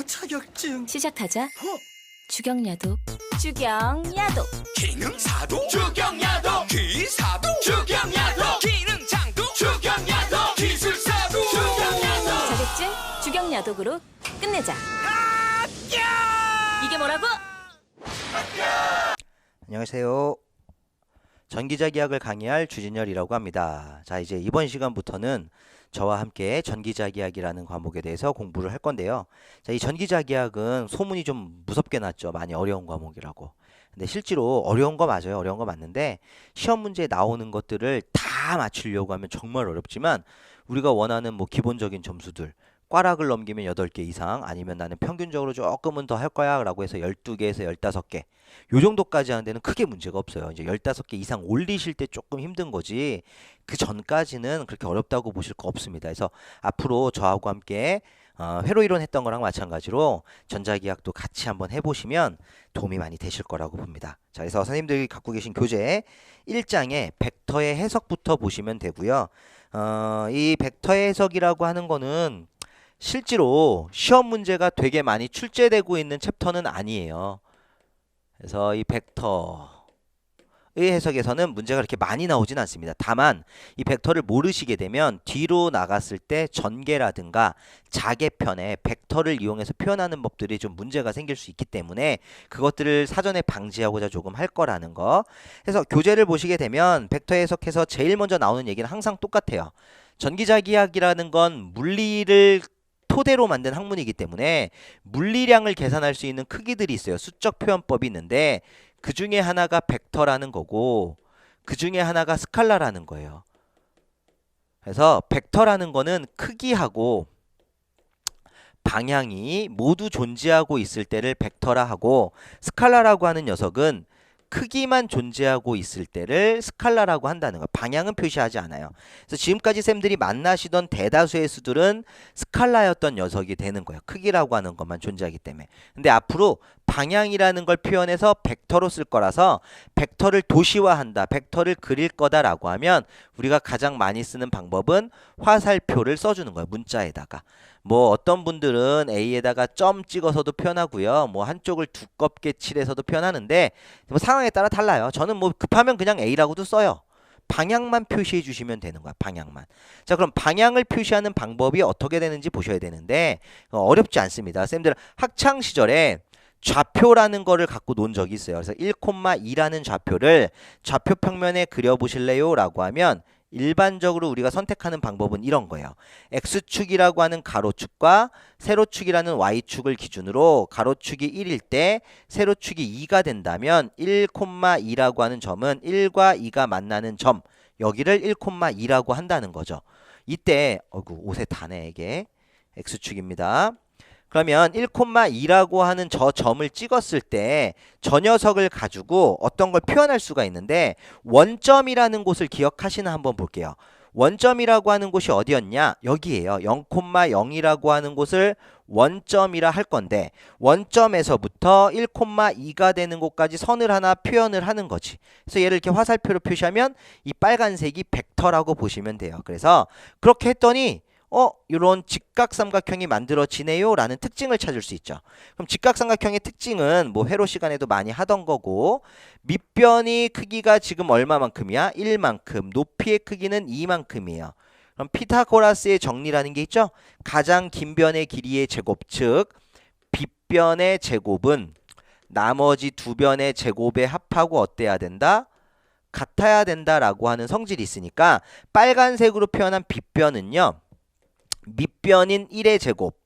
자격증. 시작하자. 주경야도. 주경야도. 기능사도 주경야도. 기사도 주경야도. 기능장도 주경야도. 기술사도 주경야도. 자격증 주경야독으로 끝내자. 이게 뭐라고? 안녕하세요. 전기자기학을 강의할 주진열이라고 합니다. 자, 이제 이번 시간부터는 저와 함께 전기자기학이라는 과목에 대해서 공부를 할 건데요. 자, 이 전기자기학은 소문이 좀 무섭게 났죠. 많이 어려운 과목이라고. 근데 실제로 어려운 거 맞아요. 어려운 거 맞는데 시험 문제에 나오는 것들을 다 맞추려고 하면 정말 어렵지만 우리가 원하는 뭐 기본적인 점수들 꽈락을 넘기면 8개 이상 아니면 나는 평균적으로 조금은 더 할 거야 라고 해서 12개에서 15개 요 정도까지 하는 데는 크게 문제가 없어요. 이제 15개 이상 올리실 때 조금 힘든 거지 그 전까지는 그렇게 어렵다고 보실 거 없습니다. 그래서 앞으로 저하고 함께 회로이론 했던 거랑 마찬가지로 전자기학도 같이 한번 해보시면 도움이 많이 되실 거라고 봅니다. 자, 그래서 선생님들이 갖고 계신 교재 1장에 벡터의 해석부터 보시면 되고요. 이 벡터의 해석이라고 하는 거는 실제로 시험 문제가 되게 많이 출제되고 있는 챕터는 아니에요. 그래서 이 벡터의 해석에서는 문제가 그렇게 많이 나오진 않습니다. 다만 이 벡터를 모르시게 되면 뒤로 나갔을 때 전개라든가 자개편에 벡터를 이용해서 표현하는 법들이 좀 문제가 생길 수 있기 때문에 그것들을 사전에 방지하고자 조금 할 거라는 거. 그래서 교재를 보시게 되면 벡터 해석해서 제일 먼저 나오는 얘기는 항상 똑같아요. 전기자기학이라는 건 물리를 토대로 만든 학문이기 때문에 물리량을 계산할 수 있는 크기들이 있어요. 수적 표현법이 있는데 그 중에 하나가 벡터라는 거고 그 중에 하나가 스칼라라는 거예요. 그래서 벡터라는 거는 크기하고 방향이 모두 존재하고 있을 때를 벡터라 하고 스칼라라고 하는 녀석은 크기만 존재하고 있을 때를 스칼라라고 한다는 거예요. 방향은 표시하지 않아요. 그래서 지금까지 쌤들이 만나시던 대다수의 수들은 스칼라였던 녀석이 되는 거예요. 크기라고 하는 것만 존재하기 때문에. 근데 앞으로 방향이라는 걸 표현해서 벡터로 쓸 거라서 벡터를 도시화한다, 벡터를 그릴 거다라고 하면 우리가 가장 많이 쓰는 방법은 화살표를 써주는 거예요. 문자에다가. 뭐 어떤 분들은 A에다가 점 찍어서도 표현하고요. 뭐 한쪽을 두껍게 칠해서도 표현하는데 뭐 상황에 따라 달라요. 저는 뭐 급하면 그냥 A라고도 써요. 방향만 표시해 주시면 되는 거야. 방향만. 자, 그럼 방향을 표시하는 방법이 어떻게 되는지 보셔야 되는데 어렵지 않습니다. 쌤들 학창 시절에 좌표라는 거를 갖고 논 적이 있어요. 그래서 1,2라는 좌표를 좌표 평면에 그려보실래요? 라고 하면 일반적으로 우리가 선택하는 방법은 이런 거예요. X축이라고 하는 가로축과 세로축이라는 Y축을 기준으로 가로축이 1일 때 세로축이 2가 된다면 1,2라고 하는 점은 1과 2가 만나는 점 여기를 1,2라고 한다는 거죠. 이때 옷에 다네 이게 X축입니다. 그러면 1,2라고 하는 저 점을 찍었을 때 저 녀석을 가지고 어떤 걸 표현할 수가 있는데 원점이라는 곳을 기억하시나 한번 볼게요. 원점이라고 하는 곳이 어디였냐? 여기에요. 0,0이라고 하는 곳을 원점이라 할 건데 원점에서부터 1,2가 되는 곳까지 선을 하나 표현을 하는 거지. 그래서 얘를 이렇게 화살표로 표시하면 이 빨간색이 벡터라고 보시면 돼요. 그래서 그렇게 했더니 이런 직각삼각형이 만들어지네요 라는 특징을 찾을 수 있죠. 그럼 직각삼각형의 특징은 뭐 회로 시간에도 많이 하던 거고 밑변이 크기가 지금 얼마만큼이야? 1만큼, 높이의 크기는 2만큼이에요. 그럼 피타고라스의 정리라는 게 있죠. 가장 긴 변의 길이의 제곱, 즉 빗변의 제곱은 나머지 두 변의 제곱에 합하고 어때야 된다? 같아야 된다라고 하는 성질이 있으니까 빨간색으로 표현한 빗변은요. 밑변인 1의 제곱,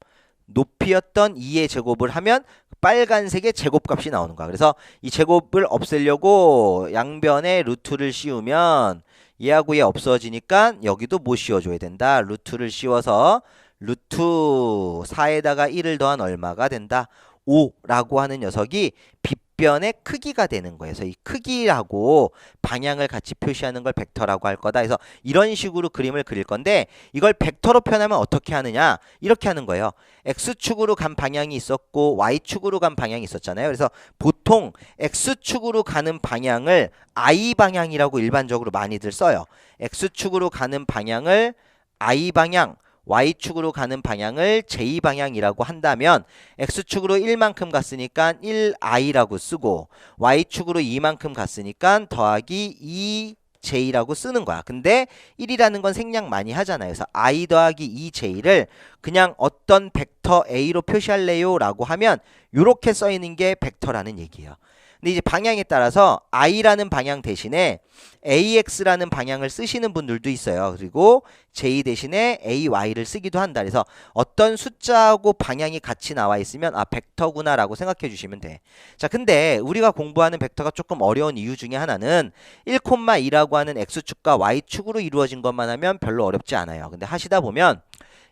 높이였던 2의 제곱을 하면 빨간색의 제곱값이 나오는 거야. 그래서 이 제곱을 없애려고 양변에 루트를 씌우면 얘하고 얘 없어지니까 여기도 못 씌워줘야 된다. 루트를 씌워서 루트 4에다가 1을 더한 얼마가 된다? 5라고 하는 녀석이 빗변의 크기가 되는 거예요. 그래서 이 크기라고 방향을 같이 표시하는 걸 벡터라고 할 거다. 그래서 이런 식으로 그림을 그릴 건데 이걸 벡터로 표현하면 어떻게 하느냐? 이렇게 하는 거예요. X축으로 간 방향이 있었고 Y축으로 간 방향이 있었잖아요. 그래서 보통 X축으로 가는 방향을 I 방향이라고 일반적으로 많이들 써요. X축으로 가는 방향을 I 방향, y축으로 가는 방향을 j 방향이라고 한다면 x축으로 1만큼 갔으니까 1i라고 쓰고 y축으로 2만큼 갔으니까 더하기 2j라고 쓰는 거야. 근데 1이라는 건 생략 많이 하잖아요. 그래서 i 더하기 2j를 그냥 어떤 벡터 a로 표시할래요? 라고 하면 이렇게 써 있는 게 벡터라는 얘기예요. 근데 이제 방향에 따라서 i라는 방향 대신에 ax라는 방향을 쓰시는 분들도 있어요. 그리고 j 대신에 ay를 쓰기도 한다. 그래서 어떤 숫자하고 방향이 같이 나와 있으면 아 벡터구나 라고 생각해 주시면 돼. 자, 근데 우리가 공부하는 벡터가 조금 어려운 이유 중에 하나는 1,2라고 하는 x축과 y축으로 이루어진 것만 하면 별로 어렵지 않아요. 근데 하시다 보면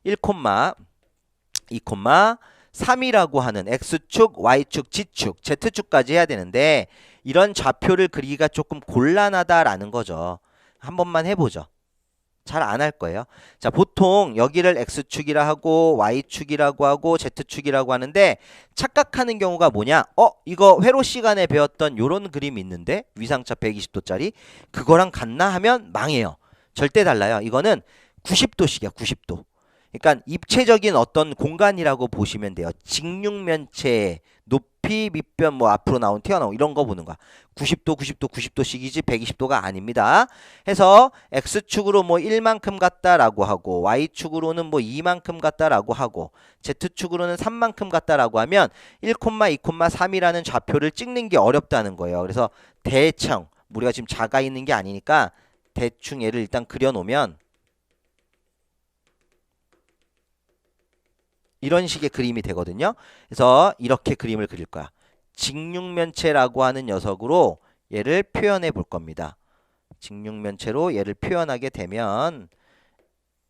1, 2, 3이라고 하는 x축, y축, g축, z축까지 해야 되는데 이런 좌표를 그리기가 조금 곤란하다라는 거죠. 한 번만 해보죠. 잘 안 할 거예요. 자, 보통 여기를 x축이라 하고 y축이라고 하고 z축이라고 하는데 착각하는 경우가 뭐냐? 이거 회로 시간에 배웠던 요런 그림이 있는데 위상차 120도짜리 그거랑 같나 하면 망해요. 절대 달라요. 이거는 90도씩이야. 90도. 그러니까 입체적인 어떤 공간이라고 보시면 돼요. 직육면체, 높이, 밑변, 뭐 앞으로 나온 튀어나온 이런 거 보는 거야. 90도, 90도, 90도씩이지 120도가 아닙니다. 해서 x축으로 뭐 1만큼 갔다라고 하고 y축으로는 뭐 2만큼 갔다라고 하고 z축으로는 3만큼 갔다라고 하면 1, 2, 3이라는 좌표를 찍는 게 어렵다는 거예요. 그래서 대충 우리가 지금 자가 있는 게 아니니까 대충 얘를 일단 그려놓으면 이런 식의 그림이 되거든요. 그래서 이렇게 그림을 그릴 거야. 직육면체라고 하는 녀석으로 얘를 표현해 볼 겁니다. 직육면체로 얘를 표현하게 되면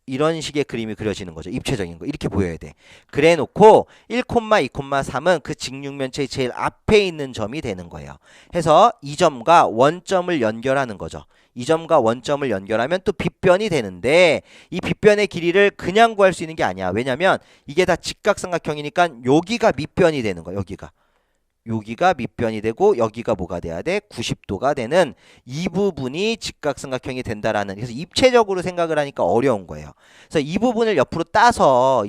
이런 식의 그림이 그려지는 거죠. 입체적인 거. 이렇게 보여야 돼. 그래 놓고 1, 2, 3은 그 직육면체의 제일 앞에 있는 점이 되는 거예요. 해서 이 점과 원점을 연결하는 거죠. 이 점과 원점을 연결하면 또 빗변이 되는데 이 빗변의 길이를 그냥 구할 수 있는 게 아니야. 왜냐면 이게 다 직각삼각형이니까 여기가 밑변이 되는 거야. 여기가 밑변이 되고 여기가 뭐가 돼야 돼? 90도가 되는 이 부분이 직각삼각형이 된다라는. 그래서 입체적으로 생각을 하니까 어려운 거예요. 그래서 이 부분을 옆으로 따서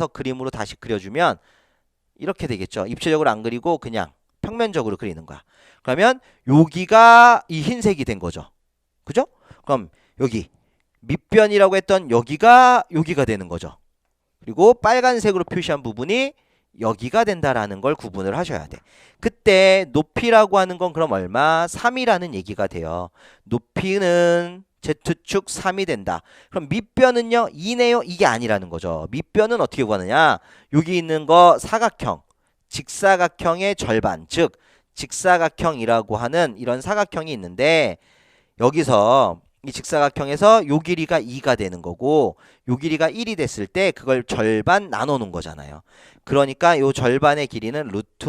그림으로 다시 그려주면 이렇게 되겠죠. 입체적으로 안 그리고 그냥 평면적으로 그리는 거야. 그러면 여기가 이 흰색이 된 거죠. 그죠? 그럼 여기 밑변이라고 했던 여기가 되는 거죠. 그리고 빨간색으로 표시한 부분이 여기가 된다라는 걸 구분을 하셔야 돼. 그때 높이라고 하는 건 그럼 얼마? 3이라는 얘기가 돼요. 높이는 Z축 3이 된다. 그럼 밑변은요? 2네요? 이게 아니라는 거죠. 밑변은 어떻게 구하느냐? 여기 있는 거 사각형, 직사각형의 절반, 즉 직사각형이라고 하는 이런 사각형이 있는데 여기서 이 직사각형에서 요 길이가 2가 되는 거고 요 길이가 1이 됐을 때 그걸 절반 나눠 놓은 거잖아요. 그러니까 요 절반의 길이는 루트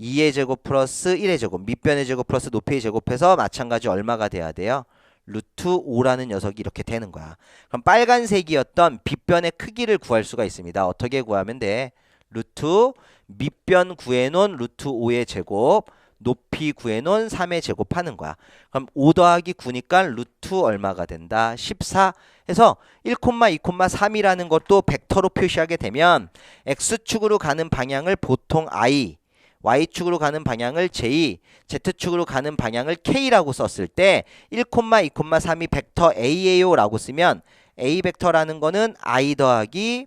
2의 제곱 플러스 1의 제곱, 밑변의 제곱 플러스 높이의 제곱해서 마찬가지 얼마가 돼야 돼요? 루트 5라는 녀석이 이렇게 되는 거야. 그럼 빨간색이었던 빗변의 크기를 구할 수가 있습니다. 어떻게 구하면 돼? 루트 밑변 구해놓은 루트 5의 제곱, 높이 구해놓은 3의 제곱하는 거야. 그럼 5 더하기 9니까 루트 얼마가 된다? 14 해서 1, 2, 3이라는 것도 벡터로 표시하게 되면 x축으로 가는 방향을 보통 i, y축으로 가는 방향을 j, z축으로 가는 방향을 k라고 썼을 때 1, 2, 3이 벡터 a예요 라고 쓰면 a 벡터라는 거는 i 더하기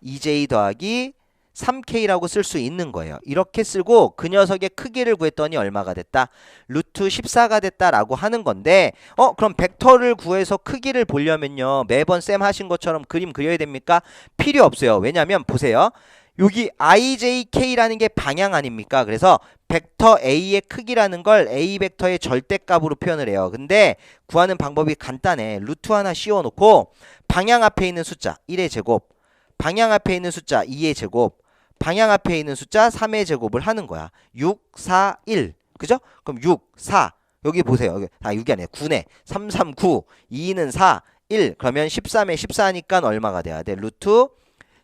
2j 더하기 3k라고 쓸 수 있는 거예요. 이렇게 쓰고 그 녀석의 크기를 구했더니 얼마가 됐다? 루트 14가 됐다라고 하는 건데 그럼 벡터를 구해서 크기를 보려면요. 매번 쌤 하신 것처럼 그림 그려야 됩니까? 필요 없어요. 왜냐면 보세요. 여기 ijk라는 게 방향 아닙니까? 그래서 벡터 a의 크기라는 걸 a 벡터의 절대값으로 표현을 해요. 근데 구하는 방법이 간단해. 루트 하나 씌워놓고 방향 앞에 있는 숫자 1의 제곱, 방향 앞에 있는 숫자 2의 제곱, 방향 앞에 있는 숫자 3의 제곱을 하는 거야. 6, 4, 1. 그죠? 그럼 6, 4. 여기 보세요. 여기 6이 아니에요. 9네. 3, 3, 9. 2는 4, 1. 그러면 13에 14니까 얼마가 돼야 돼? 루트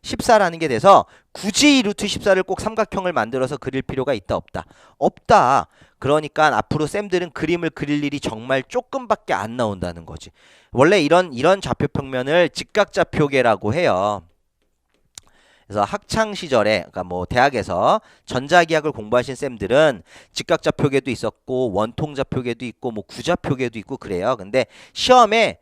14라는 게 돼서 굳이 루트 14를 꼭 삼각형을 만들어서 그릴 필요가 있다 없다? 없다. 그러니까 앞으로 쌤들은 그림을 그릴 일이 정말 조금밖에 안 나온다는 거지. 원래 이런 좌표평면을 직각좌표계라고 해요. 그래서 학창 시절에, 그러니까 뭐 대학에서 전자기학을 공부하신 쌤들은 직각좌표계도 있었고 원통좌표계도 있고 뭐 구좌표계도 있고 그래요. 근데 시험에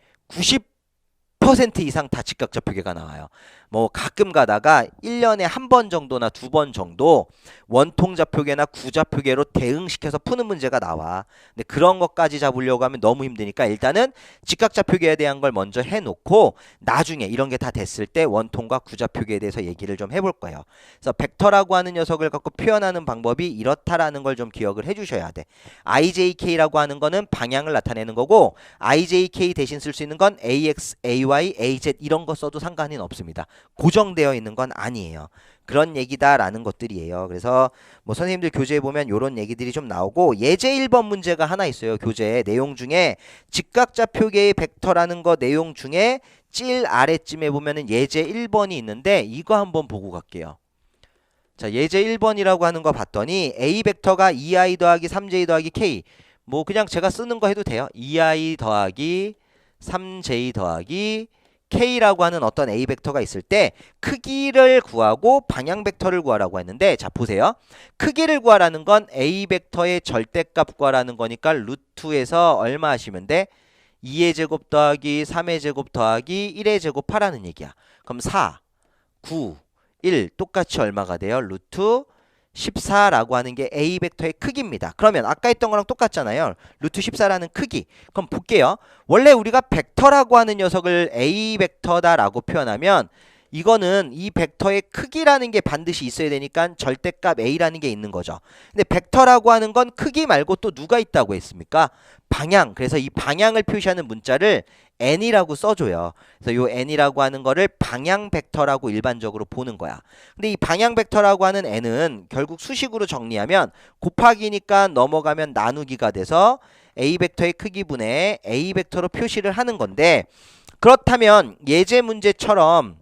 90% 이상 다 직각좌표계가 나와요. 뭐 가끔 가다가 1년에 한 번 정도나 2번 정도 원통좌표계나 구좌표계로 대응시켜서 푸는 문제가 나와. 근데 그런 것까지 잡으려고 하면 너무 힘드니까 일단은 직각좌표계에 대한 걸 먼저 해놓고 나중에 이런 게 다 됐을 때 원통과 구좌표계에 대해서 얘기를 좀 해볼 거예요. 그래서 벡터라고 하는 녀석을 갖고 표현하는 방법이 이렇다라는 걸 좀 기억을 해주셔야 돼. IJK라고 하는 거는 방향을 나타내는 거고 IJK 대신 쓸 수 있는 건 AX, AY, AZ 이런 거 써도 상관은 없습니다. 고정되어 있는 건 아니에요. 그런 얘기다라는 것들이에요. 그래서 뭐 선생님들 교재에 보면 이런 얘기들이 좀 나오고 예제 1번 문제가 하나 있어요. 교재 내용 중에 직각좌표계의 벡터라는 거 내용 중에 찔 아래쯤에 보면은 예제 1번이 있는데 이거 한번 보고 갈게요. 자, 예제 1번이라고 하는 거 봤더니 A 벡터가 2i 더하기 3j 더하기 k 뭐 그냥 제가 쓰는 거 해도 돼요. 2i 더하기 3j 더하기 K라고 하는 어떤 A 벡터가 있을 때 크기를 구하고 방향 벡터를 구하라고 했는데 자 보세요. 크기를 구하라는 건 A 벡터의 절대값 구하라는 거니까 루트에서 얼마 하시면 돼? 2의 제곱 더하기 3의 제곱 더하기 1의 제곱 하라는 얘기야. 그럼 4, 9, 1 똑같이 얼마가 돼요? 루트 14라고 하는 게 A 벡터의 크기입니다. 그러면 아까 했던 거랑 똑같잖아요. 루트 14라는 크기. 그럼 볼게요. 원래 우리가 벡터라고 하는 녀석을 A 벡터다라고 표현하면 이거는 이 벡터의 크기라는 게 반드시 있어야 되니까 절대값 A라는 게 있는 거죠. 근데 벡터라고 하는 건 크기 말고 또 누가 있다고 했습니까? 방향. 그래서 이 방향을 표시하는 문자를 n이라고 써줘요. 그래서 요 n이라고 하는 거를 방향 벡터라고 일반적으로 보는 거야. 근데 이 방향 벡터라고 하는 n은 결국 수식으로 정리하면 곱하기니까 넘어가면 나누기가 돼서 a 벡터의 크기분의 a 벡터로 표시를 하는 건데 그렇다면 예제 문제처럼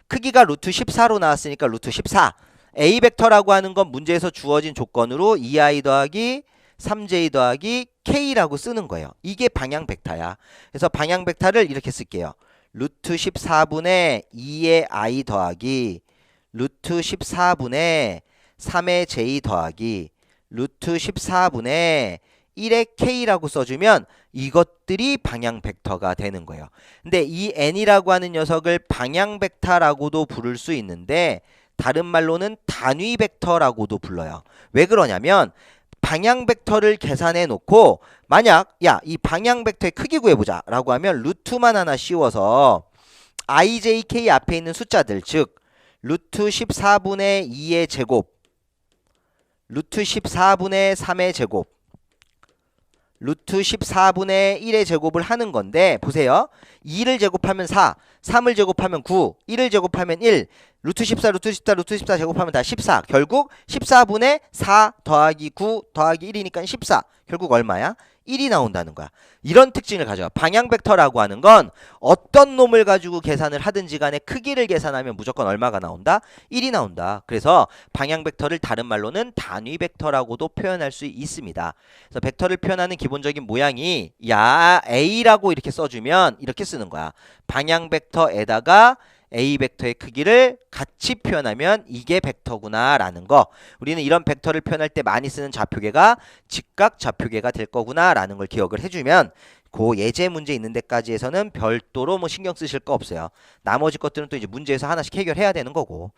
크기가 루트 14로 나왔으니까 루트 14 a 벡터라고 하는 건 문제에서 주어진 조건으로 2i 더하기 3j 더하기 k라고 쓰는 거예요. 이게 방향 벡터야. 그래서 방향 벡터를 이렇게 쓸게요. 루트 14분의 2의 i 더하기 루트 14분의 3의 j 더하기 루트 14분의 1의 k라고 써주면 이것들이 방향 벡터가 되는 거예요. 근데 이 n이라고 하는 녀석을 방향 벡터라고도 부를 수 있는데 다른 말로는 단위 벡터라고도 불러요. 왜 그러냐면 방향 벡터를 계산해 놓고 만약 야 이 방향 벡터의 크기 구해보자 라고 하면 루트만 하나 씌워서 IJK 앞에 있는 숫자들 즉 루트 14분의 2의 제곱 루트 14분의 3의 제곱 루트 14분의 1의 제곱을 하는 건데 보세요. 2를 제곱하면 4, 3을 제곱하면 9, 1을 제곱하면 1, 루트 14, 루트 14, 루트 14 제곱하면 다 14. 결국 14분의 4 더하기 9 더하기 1이니까 14. 결국 얼마야? 1이 나온다는 거야. 이런 특징을 가져와. 방향 벡터라고 하는 건 어떤 놈을 가지고 계산을 하든지 간에 크기를 계산하면 무조건 얼마가 나온다? 1이 나온다. 그래서 방향 벡터를 다른 말로는 단위 벡터라고도 표현할 수 있습니다. 그래서 벡터를 표현하는 기본적인 모양이 야 A라고 이렇게 써주면 이렇게 쓰는 거야. 방향 벡터에다가 A 벡터의 크기를 같이 표현하면 이게 벡터구나 라는 거. 우리는 이런 벡터를 표현할 때 많이 쓰는 좌표계가 직각 좌표계가 될 거구나 라는 걸 기억을 해주면 그 예제 문제 있는 데까지 해서는 별도로 뭐 신경 쓰실 거 없어요. 나머지 것들은 또 이제 문제에서 하나씩 해결해야 되는 거고.